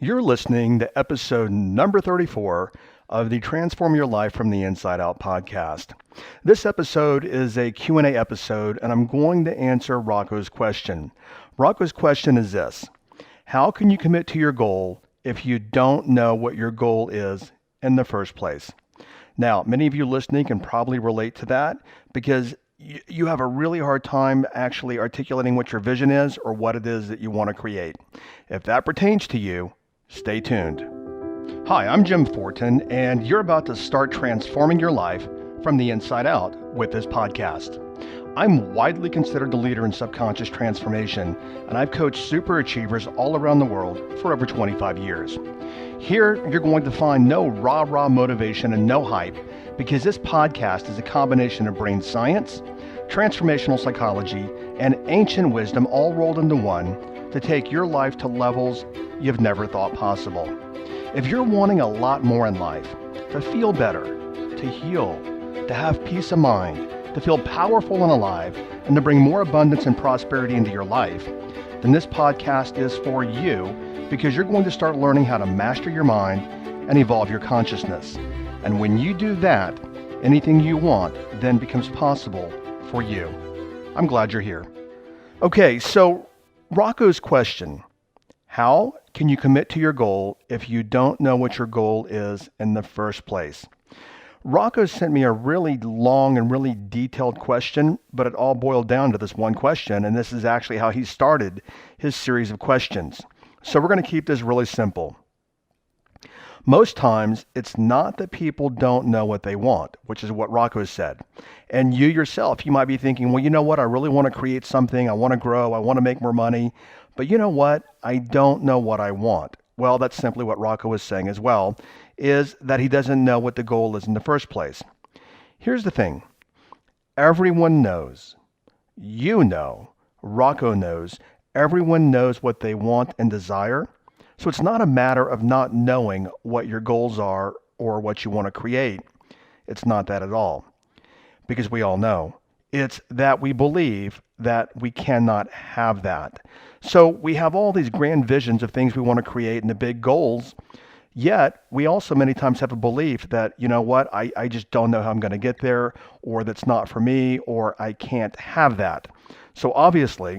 You're listening to episode number 34 of the Transform Your Life from the Inside Out podcast. This episode is a Q&A episode, and I'm going to answer Roccos' question. Roccos' question is this: how can you commit to your goal if you don't know what your goal is in the first place? Now, many of you listening can probably relate to that because you have a really hard time actually articulating what your vision is or what it is that you want to create. If that pertains to you, stay tuned. Hi, I'm Jim Fortin, and you're about to start transforming your life from the inside out with this podcast. I'm widely considered the leader in subconscious transformation, and I've coached super achievers all around the world for over 25 years. Here, you're going to find no rah-rah motivation and no hype, because this podcast is a combination of brain science, transformational psychology, and ancient wisdom all rolled into one to take your life to levels you've never thought possible. If you're wanting a lot more in life, to feel better, to heal, to have peace of mind, to feel powerful and alive, and to bring more abundance and prosperity into your life, then this podcast is for you, because you're going to start learning how to master your mind and evolve your consciousness. And when you do that, anything you want then becomes possible for you. I'm glad you're here. Okay, so Roccos' question: how can you commit to your goal if you don't know what your goal is in the first place? Roccos sent me a really long and really detailed question, but it all boiled down to this one question, and this is actually how he started his series of questions. So we're going to keep this really simple. Most times, it's not that people don't know what they want, which is what Roccos said. And you yourself, you might be thinking, well, you know what? I really want to create something. I want to grow. I want to make more money. But you know what? I don't know what I want. Well, that's simply what Rocco was saying as well, is that he doesn't know what the goal is in the first place. Here's the thing. Everyone knows. You know. Rocco knows. Everyone knows what they want and desire. So it's not a matter of not knowing what your goals are or what you want to create. It's not that at all. Because we all know. It's that we believe that we cannot have that. So we have all these grand visions of things we want to create and the big goals, yet we also many times have a belief that, you know what, I just don't know how I'm going to get there, or that's not for me, or I can't have that. So obviously,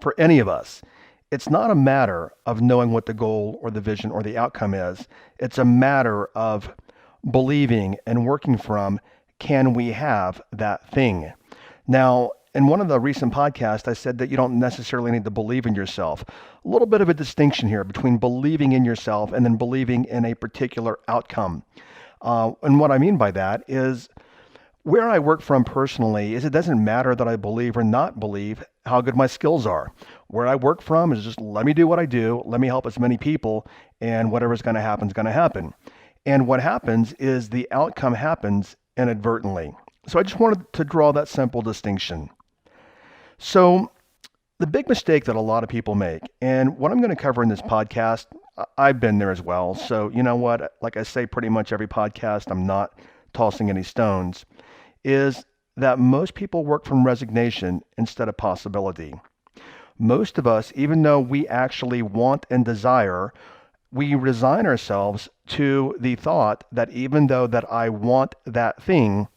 for any of us, it's not a matter of knowing what the goal or the vision or the outcome is. It's a matter of believing and working from, can we have that thing? Now, in one of the recent podcasts, I said that you don't necessarily need to believe in yourself. A little bit of a distinction here between believing in yourself and then believing in a particular outcome. And what I mean by that is, where I work from personally is it doesn't matter that I believe or not believe how good my skills are. Where I work from is just let me do what I do, let me help as many people, and whatever's going to happen is going to happen. And what happens is the outcome happens inadvertently. So I just wanted to draw that simple distinction. So the big mistake that a lot of people make, and what I'm going to cover in this podcast, I've been there as well. So you know what, like I say pretty much every podcast, I'm not tossing any stones, is that most people work from resignation instead of possibility. Most of us, even though we actually want and desire, we resign ourselves to the thought that even though that I want that thing,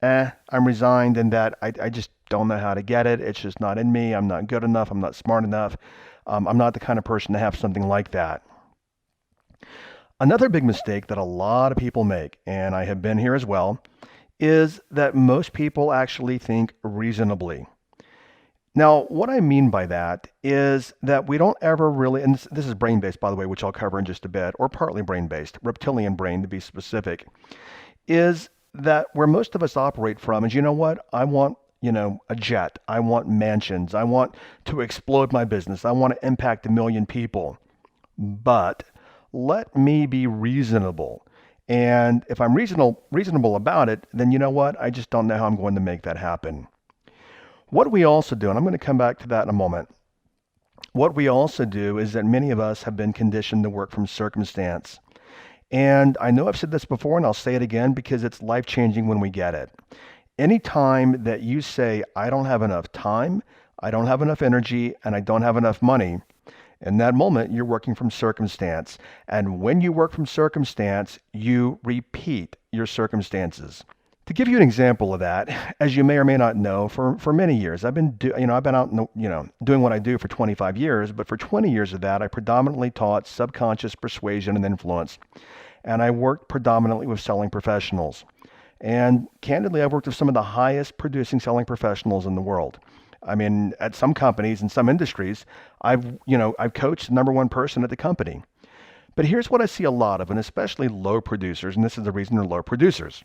I'm resigned in that I just don't know how to get it. It's just not in me. I'm not good enough. I'm not smart enough. I'm not the kind of person to have something like that. Another big mistake that a lot of people make, and I have been here as well, is that most people actually think reasonably. Now, what I mean by that is that we don't ever really, and this is brain-based, by the way, which I'll cover in just a bit, or partly brain-based, reptilian brain to be specific, is that where most of us operate from is, you know what, I want, a jet. I want mansions. I want to explode my business. I want to impact 1 million people. But let me be reasonable. And if I'm reasonable about it, then you know what, I just don't know how I'm going to make that happen. What we also do, and I'm going to come back to that in a moment, what we also do is that many of us have been conditioned to work from circumstance. And I know I've said this before, and I'll say it again because it's life-changing when we get it. Anytime that you say, I don't have enough time, I don't have enough energy, and I don't have enough money, In that moment, you're working from circumstance. And when you work from circumstance, you repeat your circumstances. To give you an example of that, as you may or may not know, for many years, I've been out, doing what I do for 25 years, but for 20 years of that, I predominantly taught subconscious persuasion and influence. And I worked predominantly with selling professionals. And candidly, I've worked with some of the highest producing selling professionals in the world. I mean, at some companies and some industries, I've coached the number one person at the company. But here's what I see a lot of, and especially low producers, and this is the reason they're low producers.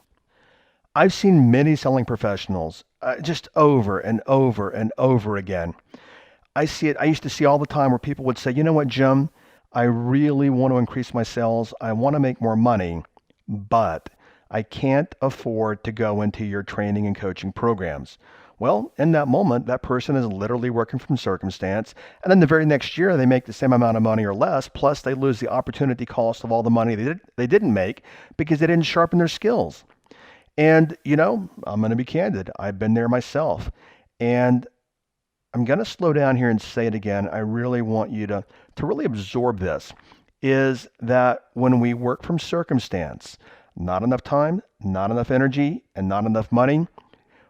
I've seen many selling professionals just over and over and over again. I see it. I used to see all the time where people would say, you know what, Jim, I really want to increase my sales. I want to make more money, but I can't afford to go into your training and coaching programs. Well, in that moment, that person is literally working from circumstance. And then the very next year, they make the same amount of money or less. Plus, they lose the opportunity cost of all the money they didn't make because they didn't sharpen their skills. And, I'm going to be candid. I've been there myself. And I'm going to slow down here and say it again. I really want you to really absorb this, is that when we work from circumstance, not enough time, not enough energy, and not enough money,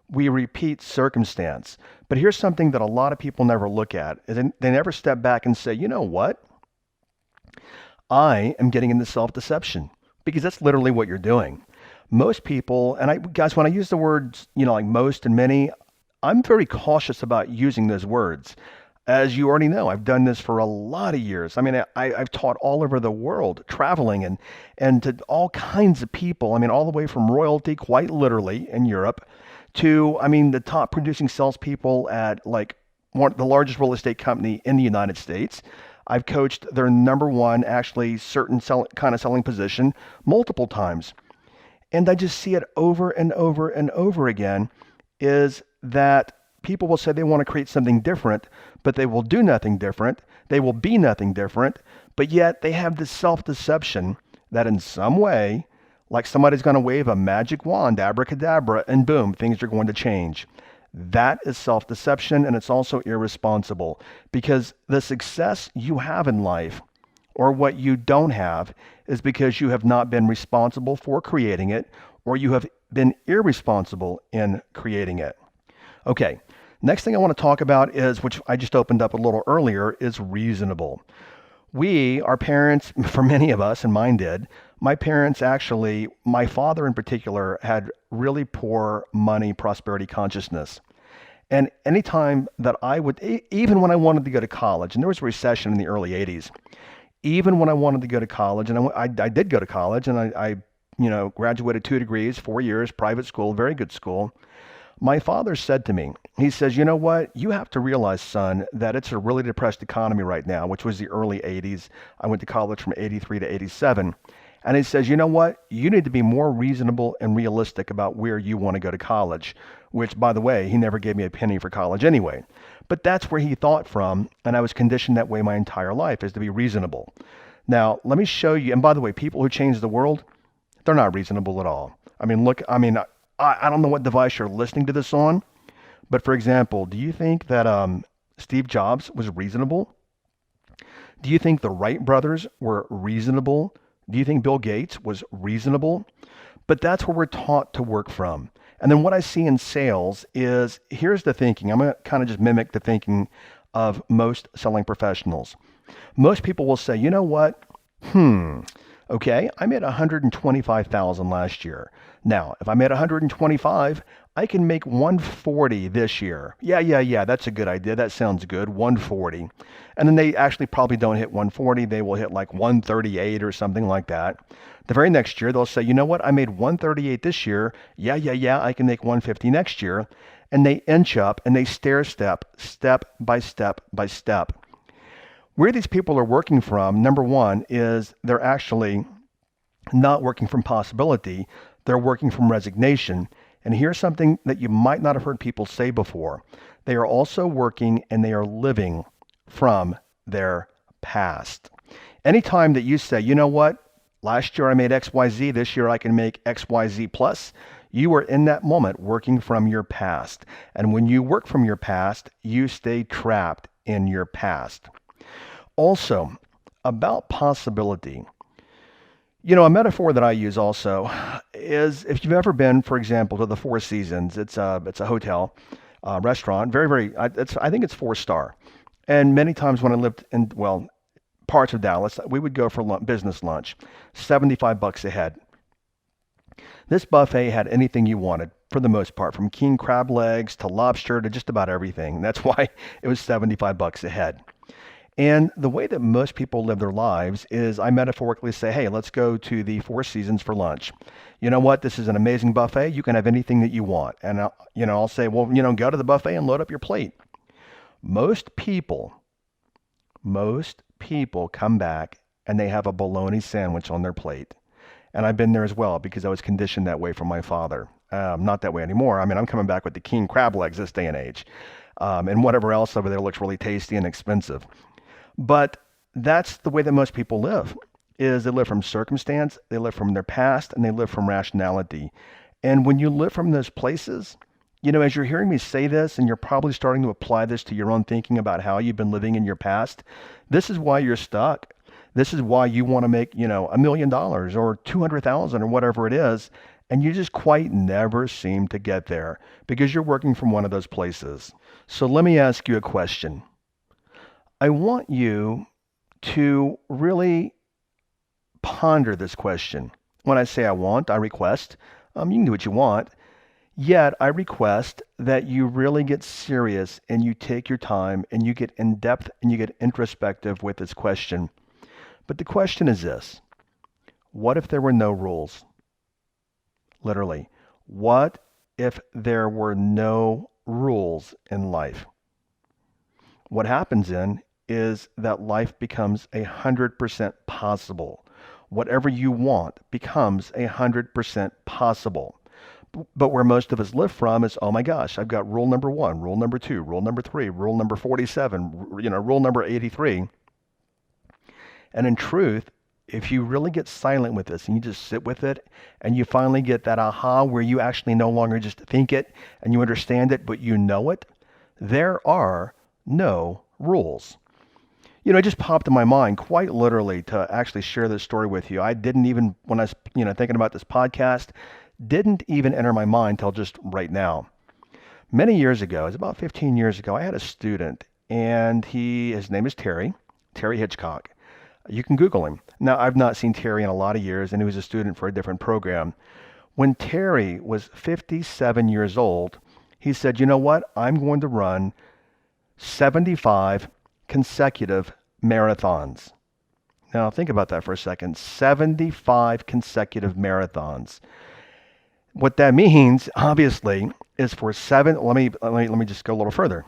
we repeat circumstance. But here's something that a lot of people never look at. Is they never step back and say, you know what? I am getting into self-deception, because that's literally what you're doing. Most people, and guys, when I use the words, like most and many, I'm very cautious about using those words. As you already know, I've done this for a lot of years. I mean, I've taught all over the world, traveling and to all kinds of people. I mean, all the way from royalty, quite literally, in Europe, to, the top producing salespeople at the largest real estate company in the United States. I've coached their number one, actually, certain kind of selling position multiple times. And I just see it over and over and over again, is that people will say they want to create something different, but they will do nothing different. They will be nothing different, but yet they have this self-deception that in some way, like somebody's going to wave a magic wand, abracadabra, and boom, things are going to change. That is self-deception, and it's also irresponsible, because the success you have in life, or what you don't have, is because you have not been responsible for creating it, or you have been irresponsible in creating it. Okay, next thing I want to talk about is, which I just opened up a little earlier, is reasonable. Our parents, for many of us, and mine did, my parents actually, my father in particular, had really poor money prosperity consciousness. And anytime that even when I wanted to go to college, and there was a recession in the early 80s, even when I wanted to go to college, and I did go to college, and I graduated 2 degrees, 4 years, private school, very good school. My father said to me, he says, you know what, you have to realize, son, that it's a really depressed economy right now, which was the early 80s. I went to college from 83 to 87. And he says, you know what, you need to be more reasonable and realistic about where you want to go to college, which, by the way, he never gave me a penny for college anyway. But that's where he thought from, and I was conditioned that way my entire life, is to be reasonable. Now, let me show you, and by the way, people who change the world, they're not reasonable at all. I don't know what device you're listening to this on, but for example, do you think that Steve Jobs was reasonable? Do you think the Wright brothers were reasonable? Do you think Bill Gates was reasonable? But that's where we're taught to work from. And then what I see in sales is, here's the thinking. I'm going to kind of just mimic the thinking of most selling professionals. Most people will say, you know what? Okay, I made $125,000 last year. Now, if I made $125,000, I can make $140,000 this year. Yeah, that's a good idea. That sounds good, $140,000. And then they actually probably don't hit $140,000. They will hit like $138,000 or something like that. The very next year, they'll say, you know what? I made $138,000 this year. Yeah, I can make $150,000 next year. And they inch up and they stair step by step by step. Where these people are working from, number one, is they're actually not working from possibility. They're working from resignation. And here's something that you might not have heard people say before. They are also working and they are living from their past. Anytime that you say, you know what, last year I made XYZ, this year I can make XYZ plus, you are in that moment working from your past. And when you work from your past, you stay trapped in your past. Also, about possibility. A metaphor that I use also is if you've ever been, for example, to the Four Seasons. It's a hotel, restaurant, very very. I think it's 4 star. And many times when I lived in parts of Dallas, we would go for business lunch, $75 a head. This buffet had anything you wanted for the most part, from king crab legs to lobster to just about everything. That's why it was $75 a head. And the way that most people live their lives is I metaphorically say, hey, let's go to the Four Seasons for lunch. You know what? This is an amazing buffet. You can have anything that you want. And I'll say, well, go to the buffet and load up your plate. Most people, most people come back and they have a bologna sandwich on their plate. And I've been there as well because I was conditioned that way from my father. Not that way anymore. I mean, I'm coming back with the king crab legs this day and age. And whatever else over there looks really tasty and expensive. But that's the way that most people live, is they live from circumstance, they live from their past, and they live from rationality. And when you live from those places, as you're hearing me say this, and you're probably starting to apply this to your own thinking about how you've been living in your past, this is why you're stuck. This is why you want to make, $1 million or 200,000 or whatever it is. And you just quite never seem to get there because you're working from one of those places. So let me ask you a question. I want you to really ponder this question. When I say I request, you can do what you want. Yet I request that you really get serious and you take your time and you get in depth and you get introspective with this question. But the question is this: what if there were no rules? Literally, what if there were no rules in life? What happens then is that life becomes 100% possible. Whatever you want becomes 100% possible. But where most of us live from is, oh my gosh, I've got rule number 1, rule number 2, rule number 3, rule number 47, rule number 83. And in truth, if you really get silent with this and you just sit with it and you finally get that aha where you actually no longer just think it and you understand it, but you know it, there are no rules. It just popped in my mind quite literally to actually share this story with you. I didn't even, when I was, thinking about this podcast, didn't even enter my mind till just right now. Many years ago, it was about 15 years ago, I had a student and his name is Terry Hitchcock. You can Google him. Now, I've not seen Terry in a lot of years, and he was a student for a different program. When Terry was 57 years old, he said, you know what? I'm going to run 75 consecutive marathons. Now, think about that for a second. 75 consecutive marathons. What that means, obviously, is for let me just go a little further.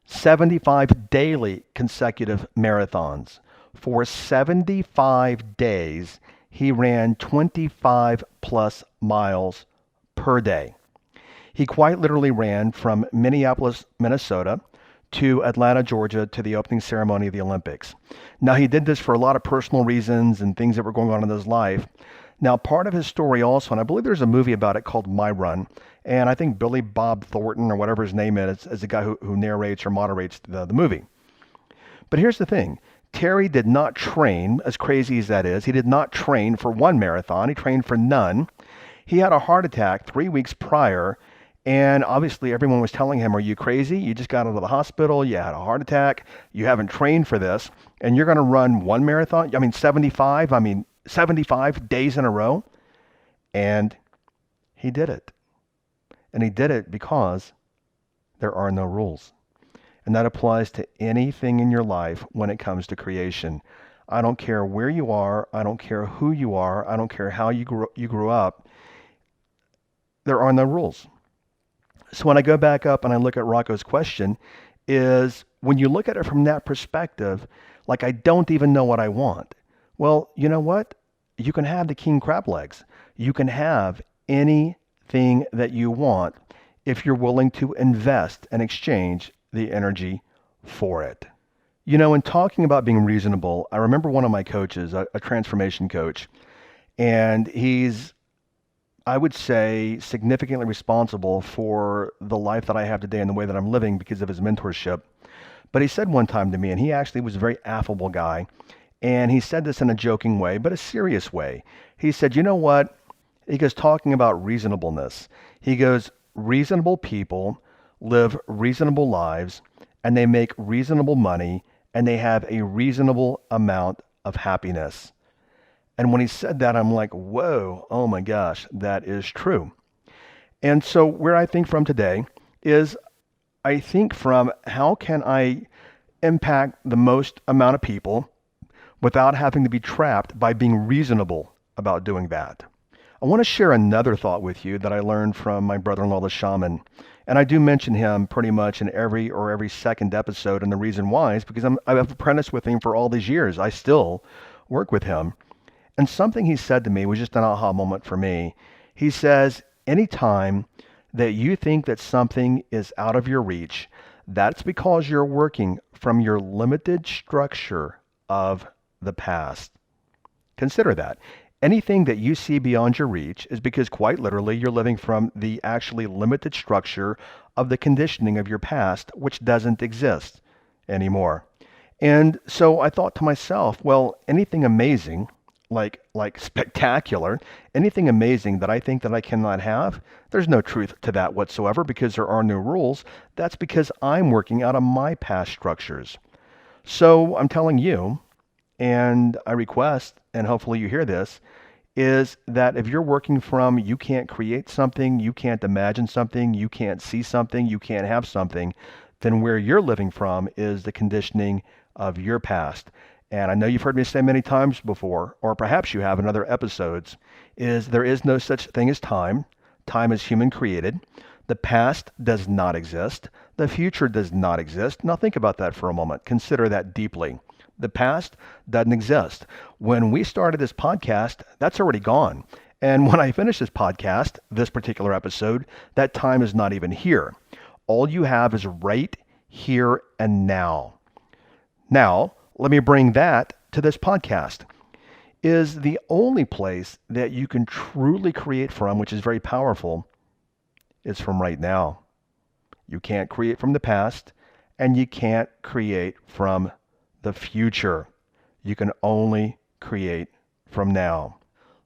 75 daily consecutive marathons. For 75 days, he ran 25 plus miles per day. He quite literally ran from Minneapolis, Minnesota to Atlanta, Georgia to the opening ceremony of the Olympics. Now, he did this for a lot of personal reasons and things that were going on in his life. Now, part of his story also, and I believe there's a movie about it called My Run, and I think Billy Bob Thornton, or whatever his name is the guy who narrates or moderates the movie. But here's the thing. Terry did not train, as crazy as that is. He did not train for one marathon. He trained for none. He had a heart attack 3 weeks prior, and obviously everyone was telling him, are you crazy? You just got out of the hospital. You had a heart attack. You haven't trained for this, and you're going to run one marathon? 75 days in a row? And he did it. And he did it because there are no rules. And that applies to anything in your life when it comes to creation. I don't care where you are. I don't care who you are. I don't care how you grew up. There are no rules. So when I go back up and I look at Roccos' question, is when you look at it from that perspective, like I don't even know what I want. Well, you know what? You can have the king crab legs. You can have anything that you want if you're willing to invest and exchange the energy for it. In talking about being reasonable, I remember one of my coaches, a transformation coach, and he's, I would say, significantly responsible for the life that I have today and the way that I'm living because of his mentorship. But he said one time to me, and he actually was a very affable guy, and he said this in a joking way, but a serious way. He said, you know what? He goes, talking about reasonableness. He goes, reasonable people live reasonable lives, and they make reasonable money, and they have a reasonable amount of happiness. And when he said that, I'm like, whoa, oh my gosh, that is true. And so where I think from today is I think from how can I impact the most amount of people without having to be trapped by being reasonable about doing that. I want to share another thought with you that I learned from my brother-in-law, the shaman. And I do mention him pretty much in every second episode. And the reason why is because I've apprenticed with him for all these years. I still work with him. And something he said to me was just an aha moment for me. He says, anytime that you think that something is out of your reach, that's because you're working from your limited structure of the past. Consider that. Anything that you see beyond your reach is because quite literally you're living from the actually limited structure of the conditioning of your past, which doesn't exist anymore. And so I thought to myself, well, anything amazing, like spectacular, anything amazing that I think that I cannot have, there's no truth to that whatsoever because there are no rules. That's because I'm working out of my past structures. So I'm telling you, and I request, and hopefully you hear this, is that if you're working from you can't create something, you can't imagine something, you can't see something, you can't have something, then where you're living from is the conditioning of your past. And I know you've heard me say many times before, or perhaps you have in other episodes, is there is no such thing as time. Time is human created. The past does not exist. The future does not exist. Now think about that for a moment. Consider that deeply. The past doesn't exist. When we started this podcast, that's already gone. And when I finish this podcast, this particular episode, that time is not even here. All you have is right here and now. Now, let me bring that to this podcast. Is the only place that you can truly create from, which is very powerful, is from right now. You can't create from the past, and you can't create from the future. You can only create from now.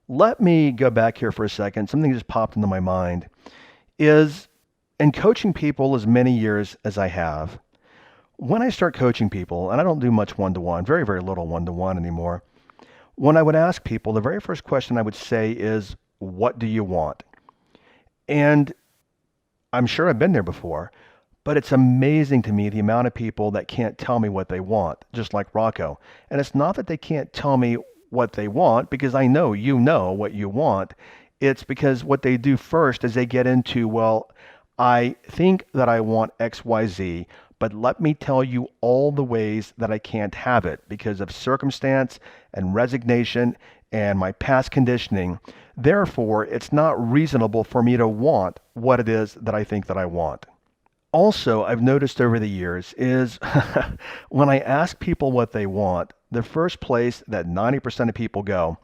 Let me go back here for a second. Something just popped into my mind is in coaching people as many years as I have, when I start coaching people, and I don't do much one-to-one, very, very little one-to-one anymore, when I would ask people, the very first question I would say is, what do you want? And I'm sure I've been there before, but it's amazing to me the amount of people that can't tell me what they want, just like Rocco. And it's not that they can't tell me what they want, because I know you know what you want. It's because what they do first is they get into, well, I think that I want X, Y, Z, but let me tell you all the ways that I can't have it because of circumstance and resignation and my past conditioning. Therefore, it's not reasonable for me to want what it is that I think that I want. Also, I've noticed over the years is when I ask people what they want, the first place that 90% of people go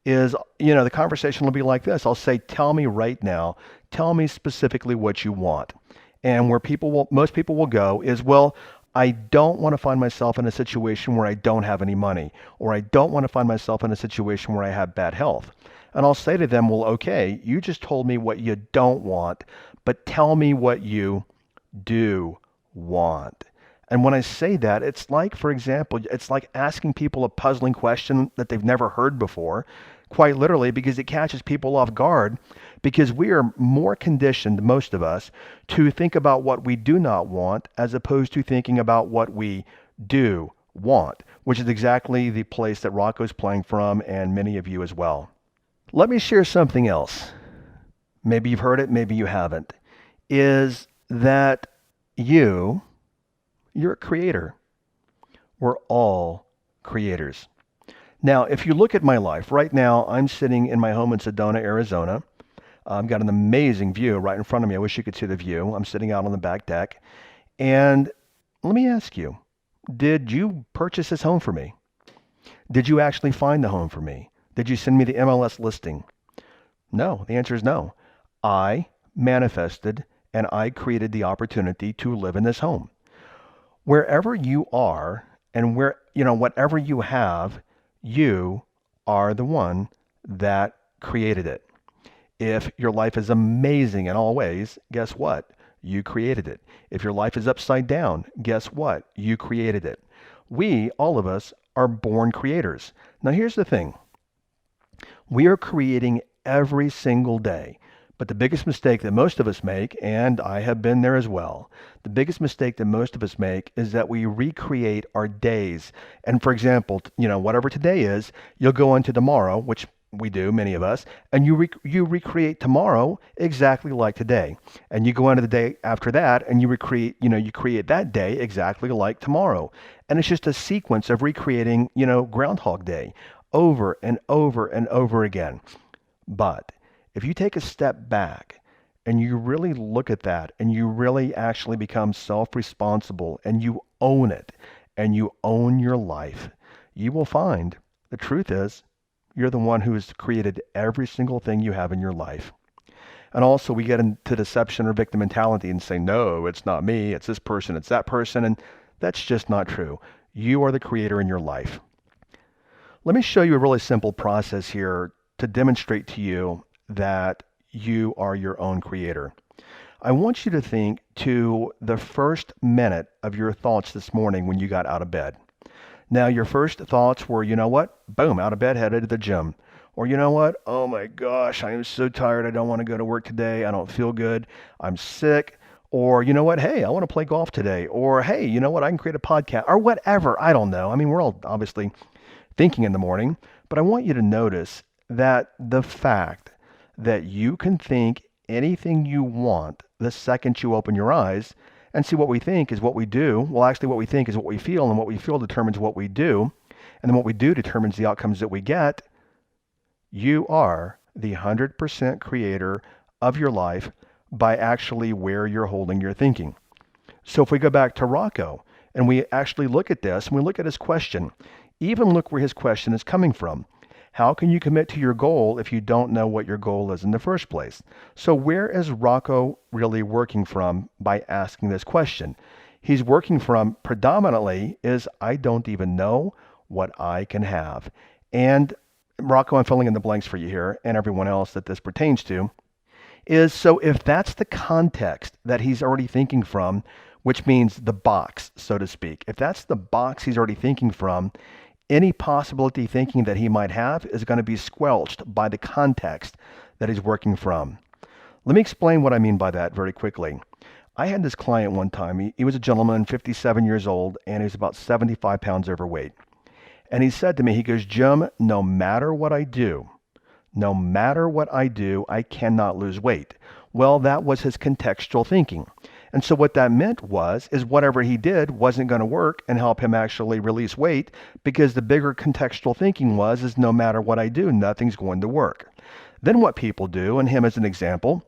is, the conversation will be like this. I'll say, tell me right now, tell me specifically what you want. And where most people will go is, well, I don't want to find myself in a situation where I don't have any money, or I don't want to find myself in a situation where I have bad health. And I'll say to them, well, okay, you just told me what you don't want, but tell me what you do want. And when I say that, it's like, for example, it's like asking people a puzzling question that they've never heard before, quite literally, because it catches people off guard, because we are more conditioned, most of us, to think about what we do not want as opposed to thinking about what we do want, which is exactly the place that Roccos playing from, and many of you as well. Let me share something else. Maybe you've heard it, maybe you haven't, is that you're a creator. We're all creators. Now, if you look at my life, right now I'm sitting in my home in Sedona, Arizona. I've got an amazing view right in front of me. I wish you could see the view. I'm sitting out on the back deck. And let me ask you, did you purchase this home for me? Did you actually find the home for me? Did you send me the MLS listing? No, the answer is no. I manifested and I created the opportunity to live in this home. Wherever you are and whatever you have, you are the one that created it. If your life is amazing in all ways, guess what? You created it. If your life is upside down, guess what? You created it. We, all of us, are born creators. Now, here's the thing. We are creating every single day. But the biggest mistake that most of us make, and I have been there as well, the biggest mistake that most of us make is that we recreate our days. And for example, whatever today is, you'll go into tomorrow, which we do, many of us, and you recreate tomorrow exactly like today. And you go into the day after that and you create that day exactly like tomorrow. And it's just a sequence of recreating, Groundhog Day over and over and over again. But if you take a step back and you really look at that and you really actually become self-responsible and you own it and you own your life, you will find the truth is you're the one who has created every single thing you have in your life. And also we get into deception or victim mentality and say, no, it's not me, it's this person, it's that person. And that's just not true. You are the creator in your life. Let me show you a really simple process here to demonstrate to you that you are your own creator. I want you to think to the first minute of your thoughts this morning when you got out of bed. Now, your first thoughts were, you know what? Boom, out of bed, headed to the gym. Or you know what? Oh my gosh, I am so tired. I don't want to go to work today. I don't feel good. I'm sick. Or you know what? Hey, I want to play golf today. Or hey, you know what? I can create a podcast or whatever. I don't know. I mean, we're all obviously thinking in the morning, but I want you to notice that the fact that you can think anything you want the second you open your eyes, and see, what we think is what we do. Well, actually what we think is what we feel, and what we feel determines what we do, and then what we do determines the outcomes that we get. You are the 100% creator of your life by actually where you're holding your thinking. So if we go back to Rocco and we actually look at this and we look at his question, even look where his question is coming from. How can you commit to your goal if you don't know what your goal is in the first place? So where is Rocco really working from by asking this question? He's working from predominantly is I don't even know what I can have. And Rocco, I'm filling in the blanks for you here and everyone else that this pertains to, is so if that's the context that he's already thinking from, which means the box, so to speak, if that's the box he's already thinking from, any possibility thinking that he might have is going to be squelched by the context that he's working from. Let me explain what I mean by that very quickly. I had this client one time. He was a gentleman, 57 years old, and he was about 75 pounds overweight. And he said to me, he goes, Jim, no matter what I do, I cannot lose weight. Well, that was his contextual thinking. And so what that meant is whatever he did wasn't going to work and help him actually release weight, because the bigger contextual thinking is no matter what I do, nothing's going to work. Then what people do, and him as an example,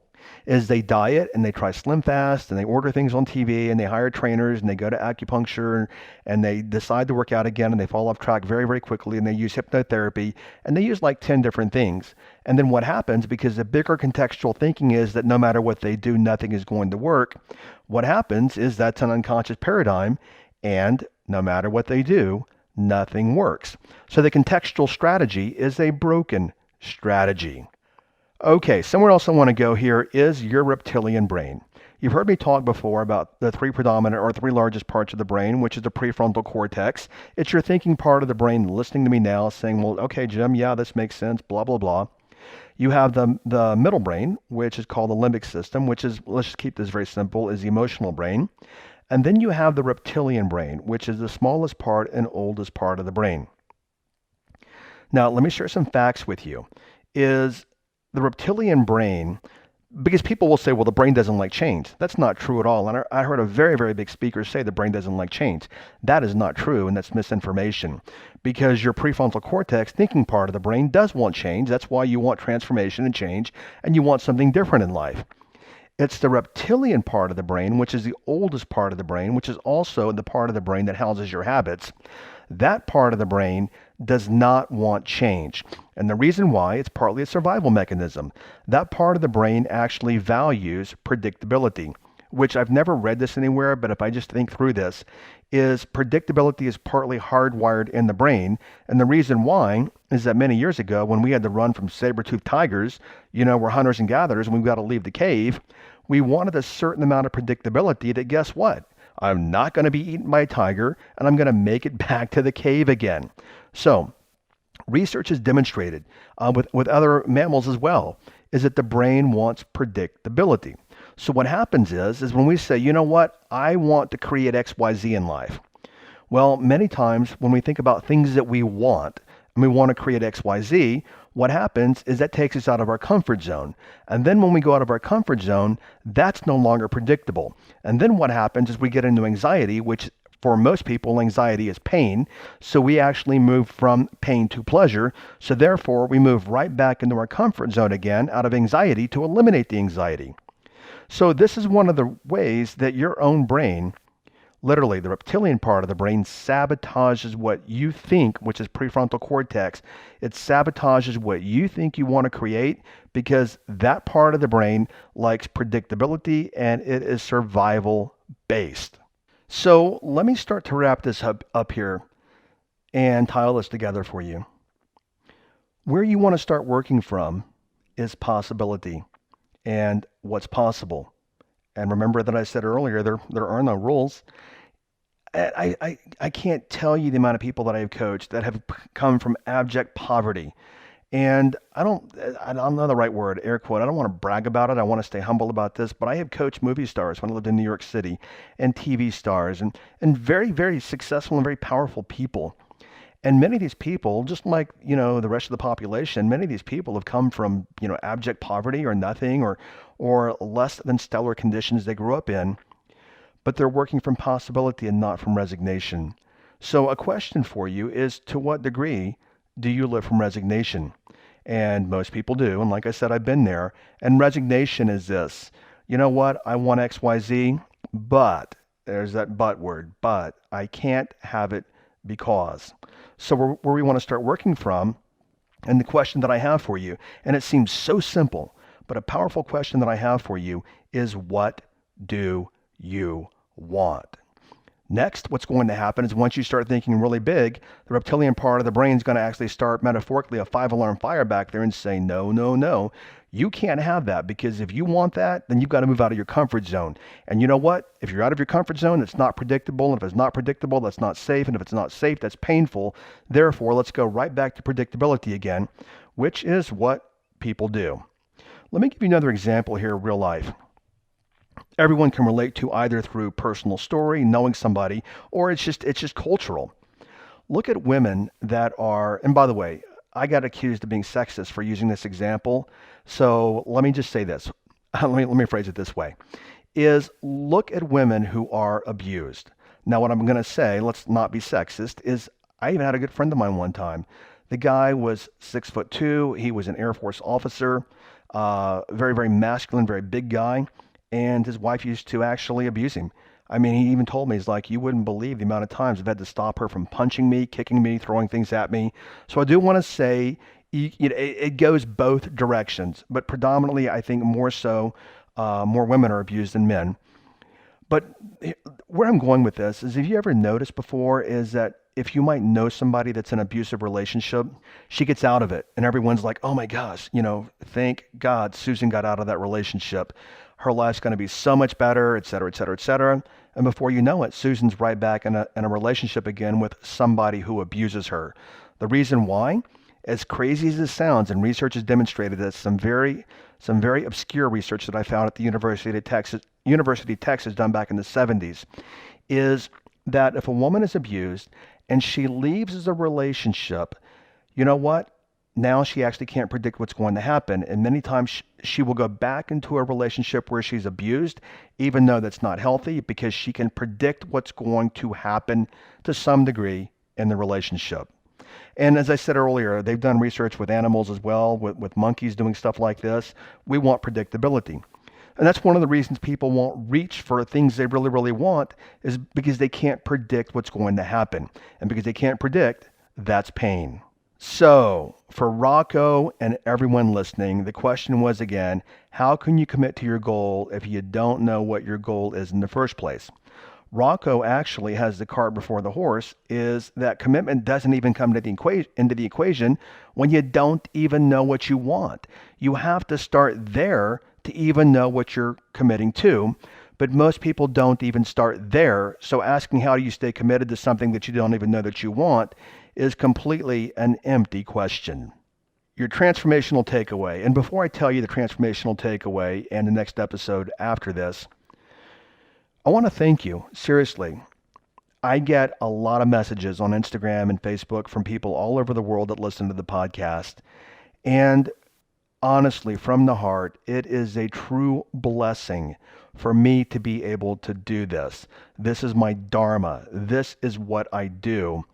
is they diet and they try Slim Fast and they order things on TV and they hire trainers and they go to acupuncture and they decide to work out again and they fall off track very, very quickly, and they use hypnotherapy and they use like 10 different things. And then what happens, because the bigger contextual thinking is that no matter what they do, nothing is going to work, what happens is that's an unconscious paradigm, and no matter what they do, nothing works. So the contextual strategy is a broken strategy. Okay, somewhere else I want to go here is your reptilian brain. You've heard me talk before about the three largest parts of the brain, which is the prefrontal cortex. It's your thinking part of the brain listening to me now saying, well, okay, Jim, yeah, this makes sense, blah, blah, blah. You have the middle brain, which is called the limbic system, which is, let's just keep this very simple, is the emotional brain. And then you have the reptilian brain, which is the smallest part and oldest part of the brain. Now, let me share some facts with you. Is the reptilian brain, because people will say, well, the brain doesn't like change. That's not true at all. And I heard a very, very big speaker say the brain doesn't like change. That is not true, and that's misinformation, because your prefrontal cortex thinking part of the brain does want change. That's why you want transformation and change, and you want something different in life. It's the reptilian part of the brain, which is the oldest part of the brain, which is also the part of the brain that houses your habits. That part of the brain does not want change. And the reason why, it's partly a survival mechanism. That part of the brain actually values predictability. which I've never read this anywhere, but if I just think through this, is predictability is partly hardwired in the brain. And the reason why is that many years ago, when we had to run from saber-toothed tigers, we're hunters and gatherers and we've got to leave the cave, we wanted a certain amount of predictability that guess what? I'm not going to be eaten by a tiger and I'm going to make it back to the cave again. So research has demonstrated with other mammals as well, is that the brain wants predictability. So what happens is when we say, you know what, I want to create XYZ in life. Well, many times when we think about things that we want, and we want to create XYZ, what happens is that takes us out of our comfort zone. And then when we go out of our comfort zone, that's no longer predictable. And then what happens is we get into anxiety, which for most people, anxiety is pain. So we actually move from pain to pleasure. So therefore, we move right back into our comfort zone again out of anxiety to eliminate the anxiety. So this is one of the ways that your own brain, literally the reptilian part of the brain, sabotages what you think, which is prefrontal cortex. It sabotages what you think you want to create because that part of the brain likes predictability and it is survival based. So let me start to wrap this up here and tie all this together for you. Where you want to start working from is possibility and what's possible. And remember that I said earlier, there are no rules. I can't tell you the amount of people that I have coached that have come from abject poverty. And I don't know the right word, air quote. I don't want to brag about it. I want to stay humble about this. But I have coached movie stars when I lived in New York City and TV stars and very, very successful and very powerful people. And many of these people, just like, the rest of the population, many of these people have come from, abject poverty or nothing or less than stellar conditions they grew up in. But they're working from possibility and not from resignation. So a question for you is, to what degree do you live from resignation? And most people do. And like I said, I've been there. And resignation is this. You know what? I want XYZ, but there's that but word, but I can't have it because. So where we want to start working from, and the question that I have for you, and it seems so simple, but a powerful question that I have for you is, what do you want? Next, what's going to happen is once you start thinking really big, the reptilian part of the brain is going to actually start metaphorically a 5-alarm fire back there and say, no, no, no, you can't have that, because if you want that, then you've got to move out of your comfort zone. And you know what? If you're out of your comfort zone, it's not predictable. And if it's not predictable, that's not safe. And if it's not safe, that's painful. Therefore, let's go right back to predictability again, which is what people do. Let me give you another example here, real life. Everyone can relate to either through personal story, knowing somebody, or it's just cultural. Look at women that are, and by the way, I got accused of being sexist for using this example. So let me just say this. Let me phrase it this way, is look at women who are abused. Now, what I'm going to say, let's not be sexist, is I even had a good friend of mine one time. The guy was 6'2". He was an Air Force officer, very, very masculine, very big guy. And his wife used to actually abuse him. I mean, he even told me, he's like, you wouldn't believe the amount of times I've had to stop her from punching me, kicking me, throwing things at me. So I do want to say it goes both directions, but predominantly I think more so, more women are abused than men. But where I'm going with this is, have you ever noticed before is that if you might know somebody that's in an abusive relationship, she gets out of it and everyone's like, oh my gosh, thank God Susan got out of that relationship. Her life's going to be so much better, et cetera, et cetera, et cetera. And before you know it, Susan's right back in a relationship again with somebody who abuses her. The reason why, as crazy as this sounds, and research has demonstrated that some very obscure research that I found at the University of Texas done back in the 70s, is that if a woman is abused and she leaves the relationship, you know what? Now she actually can't predict what's going to happen. And many times she will go back into a relationship where she's abused, even though that's not healthy, because she can predict what's going to happen to some degree in the relationship. And as I said earlier, they've done research with animals as well, with monkeys doing stuff like this. We want predictability. And that's one of the reasons people won't reach for things they really, really want, is because they can't predict what's going to happen. And because they can't predict, that's pain. So for Rocco and everyone listening, the question was again, how can you commit to your goal if you don't know what your goal is in the first place? Rocco actually has the cart before the horse, is that commitment doesn't even come into the equation when you don't even know what you want. You have to start there to even know what you're committing to, but most people don't even start there. So asking how do you stay committed to something that you don't even know that you want is completely an empty question. Your transformational takeaway, and before I tell you the transformational takeaway and the next episode after this, I want to thank you. Seriously, I get a lot of messages on Instagram and Facebook from people all over the world that listen to the podcast. And honestly, from the heart, it is a true blessing for me to be able to do this. This is my dharma. This is what I do.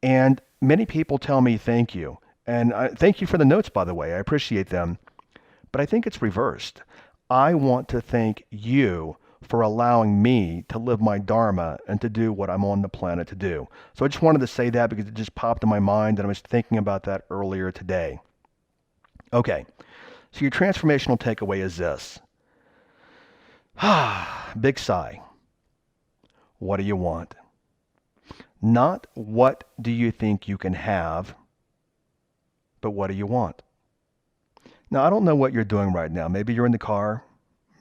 And many people tell me thank you. And thank you for the notes, by the way. I appreciate them. But I think it's reversed. I want to thank you for allowing me to live my dharma and to do what I'm on the planet to do. So I just wanted to say that because it just popped in my mind and I was thinking about that earlier today. Okay, so your transformational takeaway is this. Big sigh. What do you want? Not what do you think you can have, but what do you want? Now, I don't know what you're doing right now. Maybe you're in the car.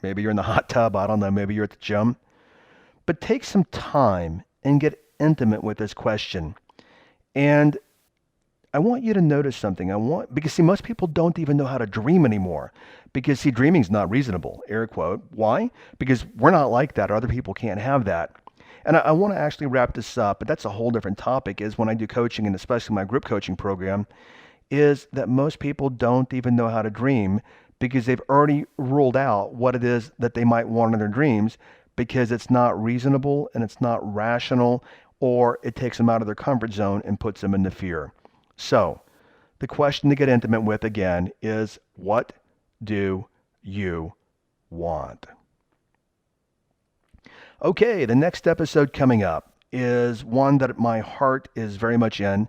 Maybe you're in the hot tub. I don't know. Maybe you're at the gym. But take some time and get intimate with this question. And I want you to notice something. Because see, most people don't even know how to dream anymore. Because see, dreaming's not reasonable, air quote. Why? Because we're not like that. Other people can't have that. And I want to actually wrap this up, but that's a whole different topic, is when I do coaching, and especially my group coaching program, is that most people don't even know how to dream because they've already ruled out what it is that they might want in their dreams because it's not reasonable and it's not rational, or it takes them out of their comfort zone and puts them into fear. So the question to get intimate with again is, what do you want? Okay, the next episode coming up is one that my heart is very much in,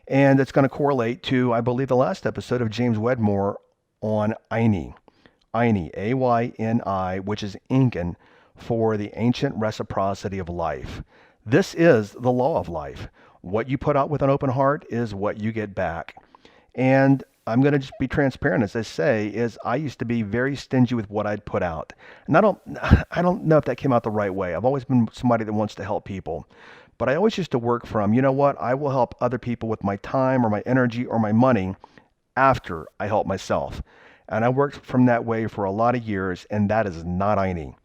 and it's going to correlate to, I believe, the last episode of James Wedmore on Ayni, A-Y-N-I, which is Incan for the ancient reciprocity of life. This is the law of life. What you put out with an open heart is what you get back. And I'm going to just be transparent, as I say, is I used to be very stingy with what I'd put out. And I don't know if that came out the right way. I've always been somebody that wants to help people. But I always used to work from, you know what, I will help other people with my time or my energy or my money after I help myself. And I worked from that way for a lot of years, and that is not Ayni.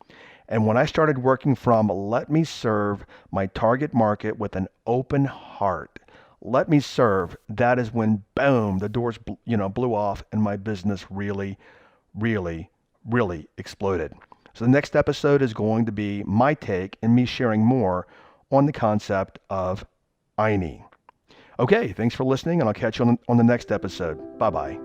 And when I started working from, let me serve my target market with an open heart, let me serve, that is when, boom, the doors blew off and my business really, really, really exploded. So the next episode is going to be my take and me sharing more on the concept of Ayni. Okay, thanks for listening, and I'll catch you on the next episode. Bye-bye.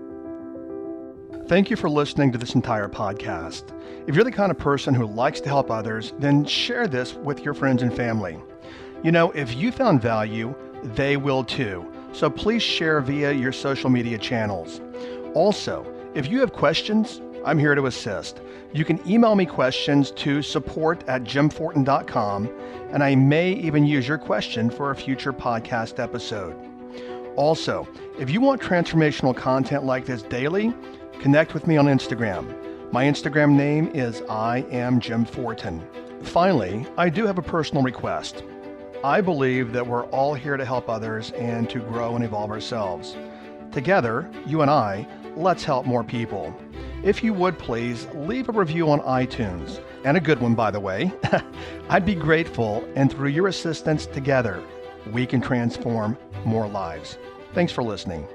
Thank you for listening to this entire podcast. If you're the kind of person who likes to help others, then share this with your friends and family. You know, if you found value, they will too. So please share via your social media channels. Also, if you have questions, I'm here to assist. You can email me questions to support@jimfortin.com, and I may even use your question for a future podcast episode. Also, if you want transformational content like this daily, connect with me on Instagram. My Instagram name is I am Jim Fortin. Finally, I do have a personal request. I believe that we're all here to help others and to grow and evolve ourselves. Together, you and I, let's help more people. If you would please leave a review on iTunes, and a good one, by the way. I'd be grateful, and through your assistance together, we can transform more lives. Thanks for listening.